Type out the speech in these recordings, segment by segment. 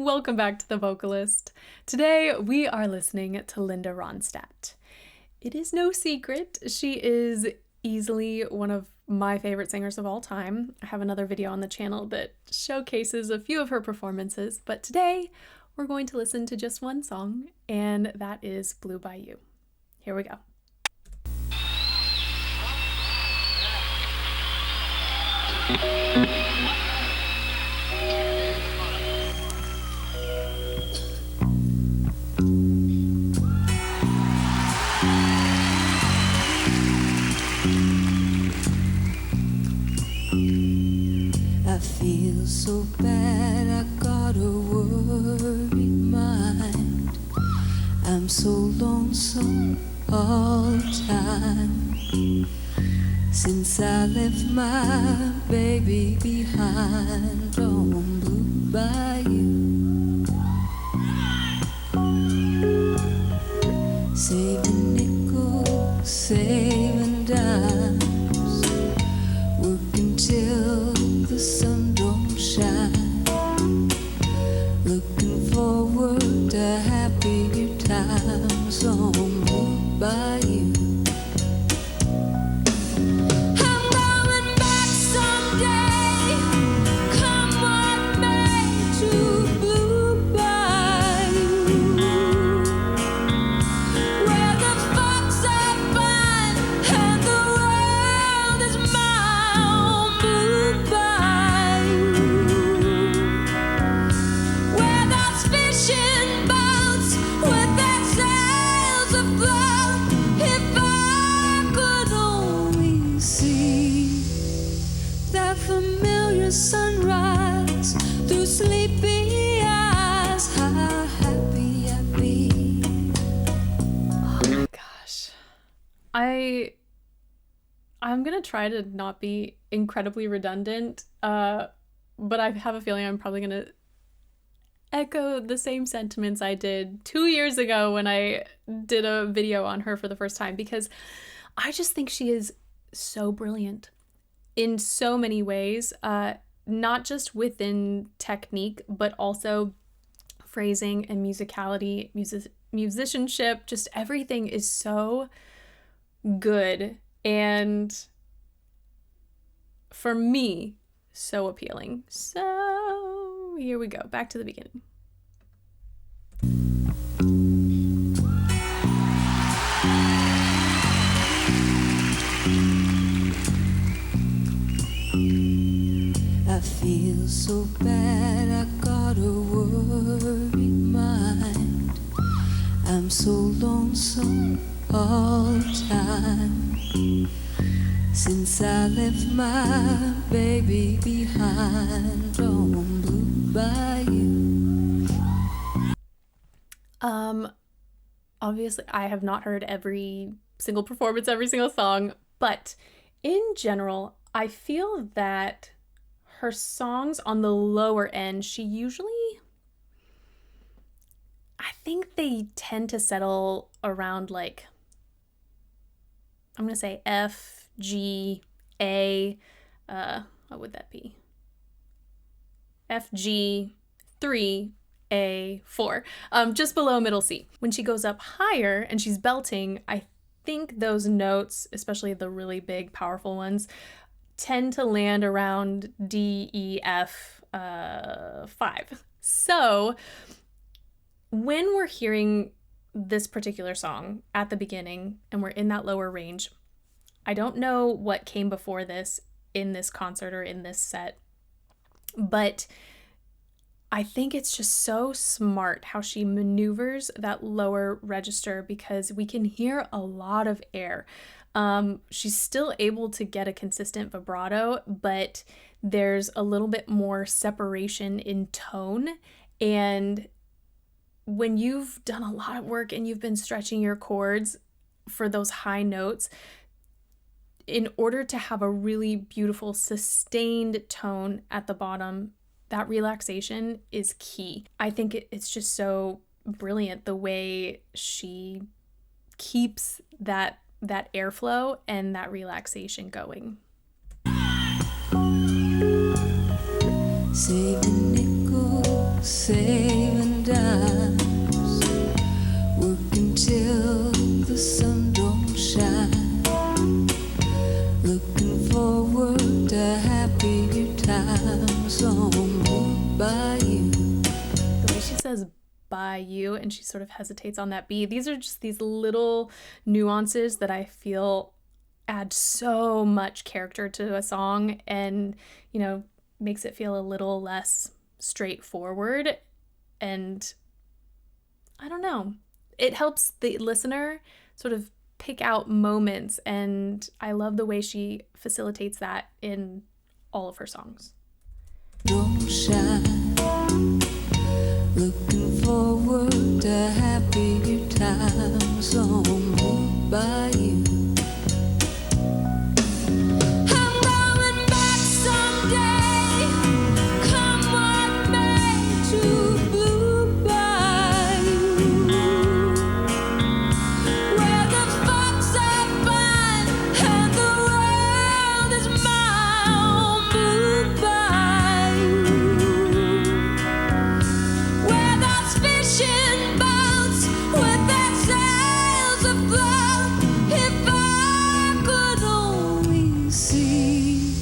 Welcome back to The Vocalist. Today we are listening to Linda Ronstadt. It is no secret, she is easily one of my favorite singers of all time. I have another video on the channel that showcases a few of her performances, but today we're going to listen to just one song, and that is Blue Bayou. Here we go. I feel so bad, I got a worried mind. I'm so lonesome all the time. Since I left my baby behind on Blue Bayou, saving nickels, saving dimes, working till the sun don't shine, looking forward to happier times on Blue Bayou. I'm going back someday, come what may, to Blue Bayou, where the folks are fine and the world is mine. Blue Bayou, where there's fishing boats with their sails afloat. If I could only see that familiar sunrise through sleepy eyes, how happy I'd be. Gosh. I'm gonna try to not be incredibly redundant, but I have a feeling I'm probably gonna echo the same sentiments I did 2 years ago when I did a video on her for the first time, because I just think she is so brilliant in so many ways, not just within technique, but also phrasing and musicality, musicianship, just everything is so good and, for me, so appealing. So here we go, back to the beginning. I feel so bad, I got a worried mind. I'm so lonesome all the time. Since I left my baby behind on Blue Bayou. Obviously I have not heard every single performance, every single song, but in general, I feel that her songs on the lower end, I think they tend to settle around, like, I'm gonna say F, G, A, what would that be? F, G, 3, A, 4, just below middle C. When she goes up higher and she's belting, I think those notes, especially the really big, powerful ones, tend to land around D, E, F, 5. So when we're hearing this particular song at the beginning and we're in that lower range, I don't know what came before this in this concert or in this set, but I think it's just so smart how she maneuvers that lower register, because we can hear a lot of air. She's still able to get a consistent vibrato, but there's a little bit more separation in tone. And when you've done a lot of work and you've been stretching your chords for those high notes, in order to have a really beautiful sustained tone at the bottom, that relaxation is key. I think it's just so brilliant the way she keeps that airflow and that relaxation going. Saving nickels, saving dimes, working till the sun don't shine, looking forward to happier times on Blue Bayou. The way she says Bayou and she sort of hesitates on that B, these are just these little nuances that I feel add so much character to a song and, you know, makes it feel a little less straightforward. And I don't know, it helps the listener sort of pick out moments, and I love the way she facilitates that in all of her songs. Don't shine, looking forward to happier times on Blue Bayou. I'm going back someday, come what may, to Blue Bayou, where the folks are fine and the world is mine. Blue Bayou, where those fishing boats with their sails afloat. If I could only see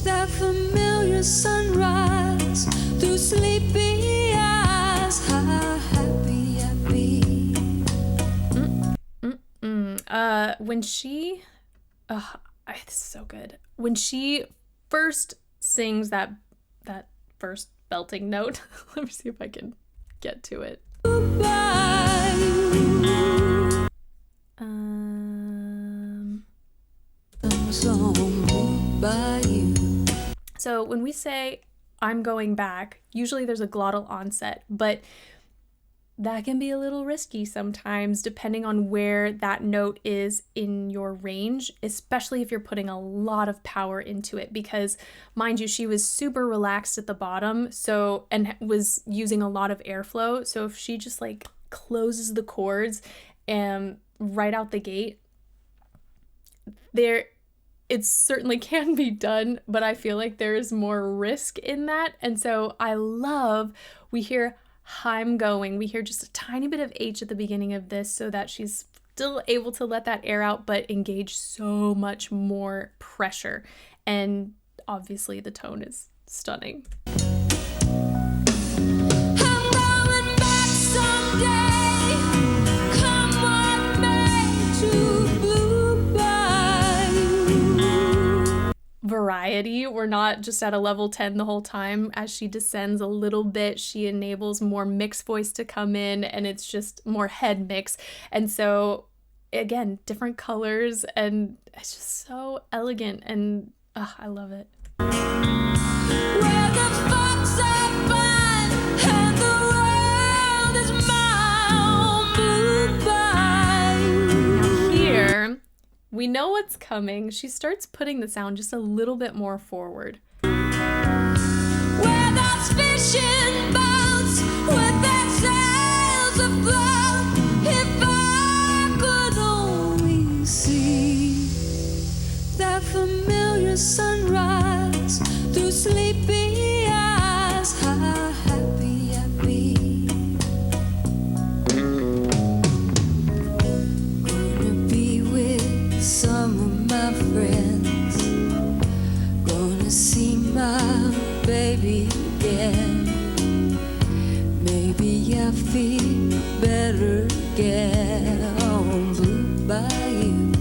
that familiar sunrise through sleepy eyes, how happy I'd be. When she, this is so good. When she first sings that first belting note, let me see if I can get to it. So when we say I'm going back, usually there's a glottal onset, but that can be a little risky sometimes depending on where that note is in your range, especially if you're putting a lot of power into it, because mind you, she was super relaxed at the bottom, so, and was using a lot of airflow. So if she just like closes the chords and right out the gate, it certainly can be done, but I feel like there is more risk in that. And so I love, we hear I'm going, we hear just a tiny bit of H at the beginning of this so that she's still able to let that air out, but engage so much more pressure. And obviously the tone is stunning. I'm going back someday, come what may, to Blue Bayou. Variety, we're not just at a level 10 the whole time. As she descends a little bit, she enables more mixed voice to come in, and it's just more head mix. And so again, different colors, and it's just so elegant, and I love it. Where the folks are fine and the world is mine. Blue Bayou. Now here, we know what's coming. She starts putting the sound just a little bit more forward. Where those fishing boats with their sails afloat. If I could only see that familiar sunrise through sleepy eyes, how happy I'd be. Gonna be with some of my friends, gonna see my baby again. Maybe I feel better again on Blue Bayou.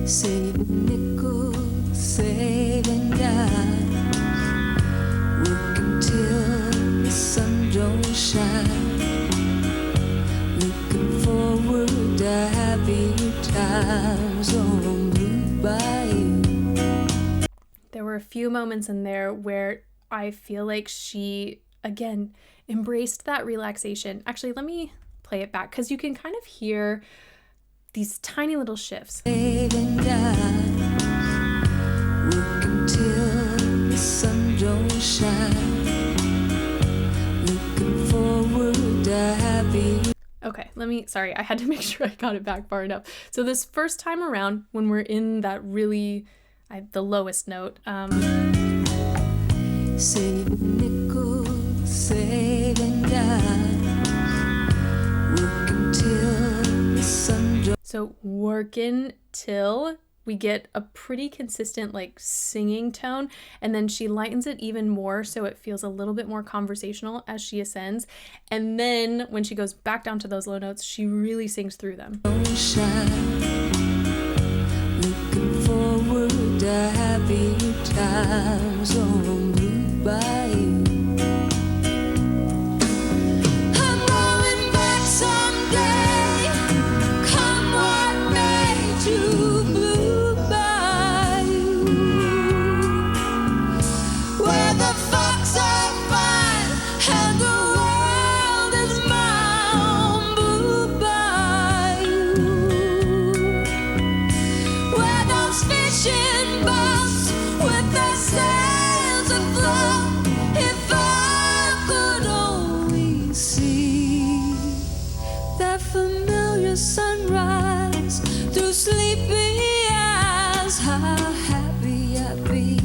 Saving nickels, saving dimes, working till the sun don't shine, looking forward to happier times on Blue Bayou. There were a few moments in there where I feel like she, again, embraced that relaxation. Actually, let me play it back because you can kind of hear these tiny little shifts. Saving dimes, working till the sun don't shine, looking forward to happy. Okay, sorry, I had to make sure I got it back far enough. So this first time around, when we're in that really, the lowest note, saving nickels, saving dimes, working till the sun drops. So workin' till we get a pretty consistent like singing tone, and then she lightens it even more so it feels a little bit more conversational as she ascends, and then when she goes back down to those low notes she really sings through them. Looking forward to happy times on Blue Bayou. I'm going back someday, come what may, to Blue Bayou, where the fox are fine and the world is mine. Blue Bayou, where those fishing boats with their sails afloat. If I could only see that familiar sunrise through sleepy eyes, how happy I'd be.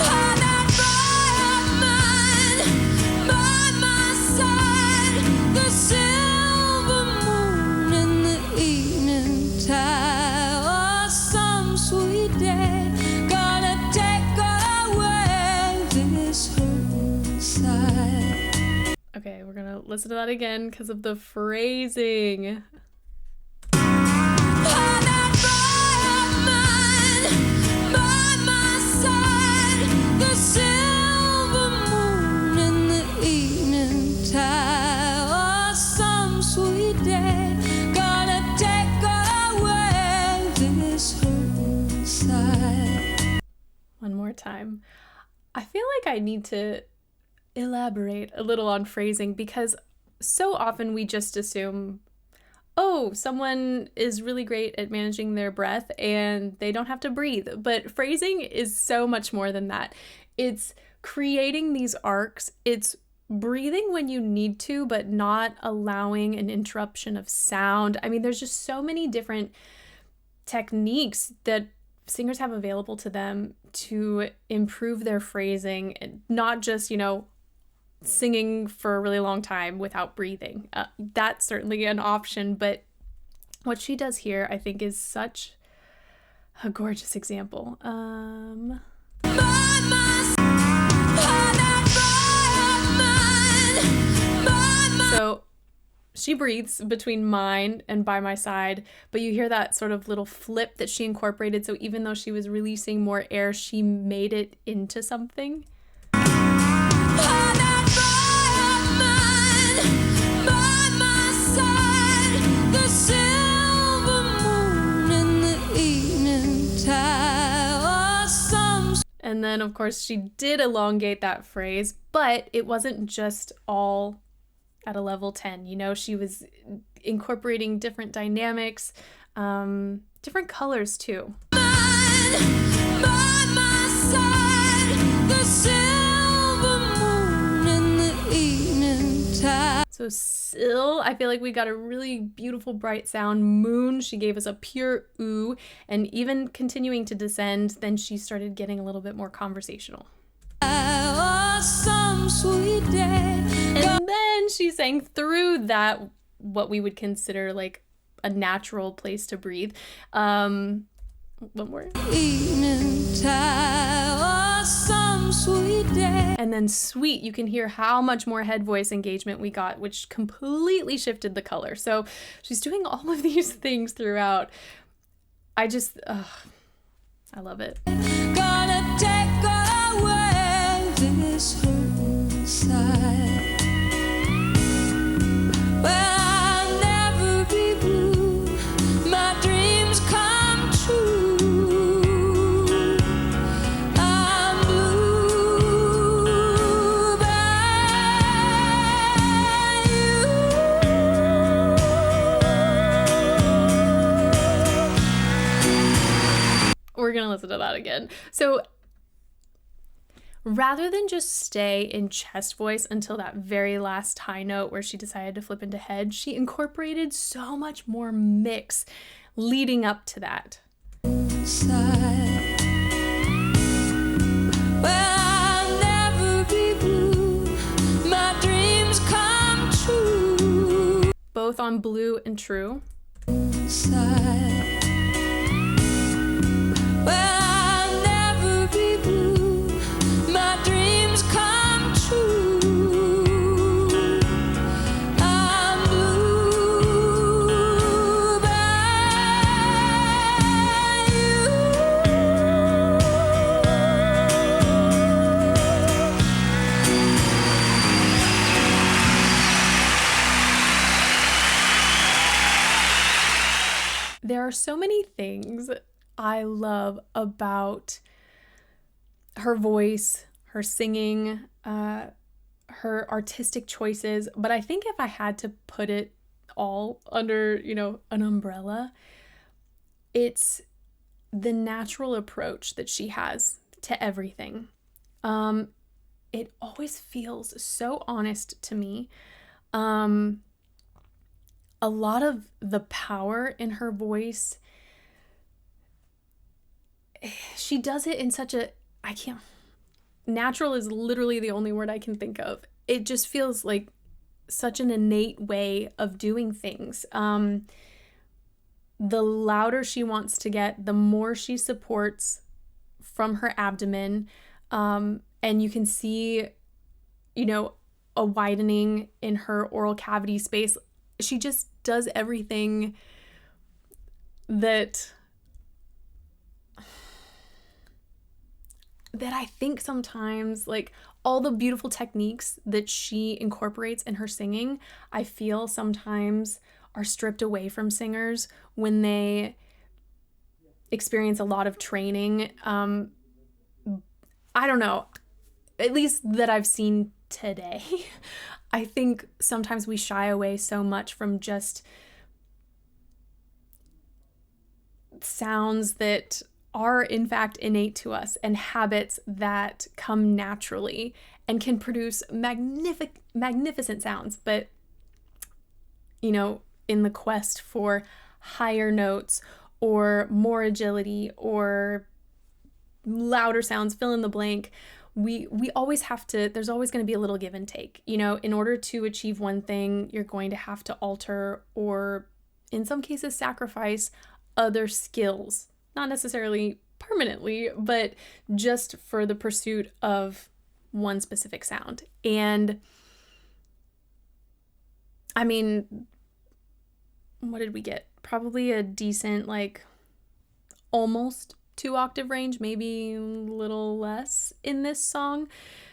Oh, that boy of mine by my side, the silver moon in the evening tide. Oh, some sweet day gonna take away this hurt inside. Okay, we're gonna listen to that again because of the phrasing. Oh, that boy of mine by my side, the silver moon in the evening tide. Oh, some sweet day gonna take away this hurt inside. One more time. I feel like I need to elaborate a little on phrasing because so often we just assume, oh, someone is really great at managing their breath and they don't have to breathe. But phrasing is so much more than that. It's creating these arcs. It's breathing when you need to, but not allowing an interruption of sound. I mean, there's just so many different techniques that singers have available to them to improve their phrasing, and not just, singing for a really long time without breathing. That's certainly an option, but what she does here, I think, is such a gorgeous example. So she breathes between mine and by my side, but you hear that sort of little flip that she incorporated. So even though she was releasing more air, she made it into something. And then, of course, she did elongate that phrase, but it wasn't just all at a level 10. She was incorporating different dynamics, different colors too. So still, I feel like we got a really beautiful bright sound. Moon, she gave us a pure ooh, and even continuing to descend, then she started getting a little bit more conversational. And then she sang through that, what we would consider like a natural place to breathe. One more. And then sweet, you can hear how much more head voice engagement we got, which completely shifted the color. So she's doing all of these things throughout. I love it. Gonna take away this hurt inside. Well, I'll never be blue. My dreams come true. I'm blue by you. we're gonna listen to that again. So rather than just stay in chest voice until that very last high note where she decided to flip into head, she incorporated so much more mix leading up to that. Well, I'll never be blue. My dreams come true. Both on Blue and True. Well, I'll never be blue. My dreams come true. I'm blue by you. There are so many things I love about her voice, her singing, her artistic choices, but I think if I had to put it all under, an umbrella, it's the natural approach that she has to everything. It always feels so honest to me. A lot of the power in her voice, she does it in such a, natural is literally the only word I can think of. It just feels like such an innate way of doing things. The louder she wants to get, the more she supports from her abdomen. And you can see, a widening in her oral cavity space. She just does everything that I think sometimes, like all the beautiful techniques that she incorporates in her singing, I feel sometimes are stripped away from singers when they experience a lot of training. I don't know, at least that I've seen today. I think sometimes we shy away so much from just sounds that are in fact innate to us and habits that come naturally and can produce magnificent sounds. But, in the quest for higher notes or more agility or louder sounds, fill in the blank, we always have to, there's always going to be a little give and take. In order to achieve one thing, you're going to have to alter or in some cases sacrifice other skills, not necessarily permanently, but just for the pursuit of one specific sound. And I mean, what did we get? Probably a decent, almost 2-octave range, maybe a little less in this song.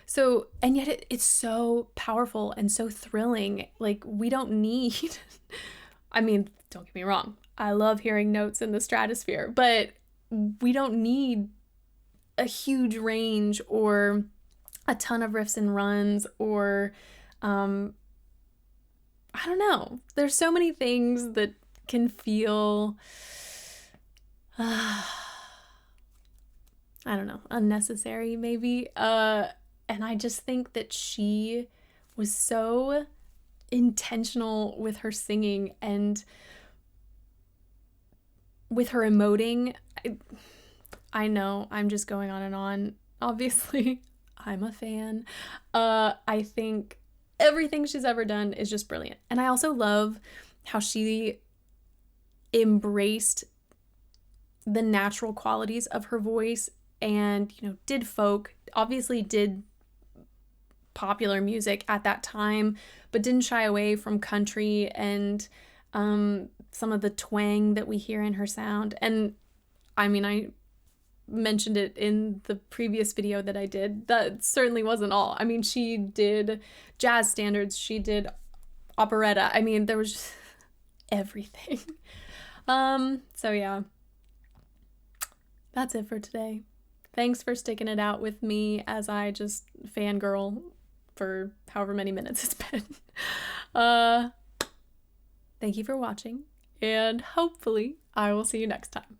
So, and yet it's so powerful and so thrilling. We don't need, don't get me wrong, I love hearing notes in the stratosphere, but we don't need a huge range or a ton of riffs and runs or, I don't know. There's so many things that can feel, I don't know, unnecessary maybe. And I just think that she was so intentional with her singing and with her emoting. I know I'm just going on and on. Obviously, I'm a fan. I think everything she's ever done is just brilliant. And I also love how she embraced the natural qualities of her voice and, did folk, obviously did popular music at that time, but didn't shy away from country and some of the twang that we hear in her sound. And I mentioned it in the previous video that I did. That certainly wasn't all. She did jazz standards. She did operetta. There was just everything. So yeah, that's it for today. Thanks for sticking it out with me as I just fangirl for however many minutes it's been. Thank you for watching, and hopefully I will see you next time.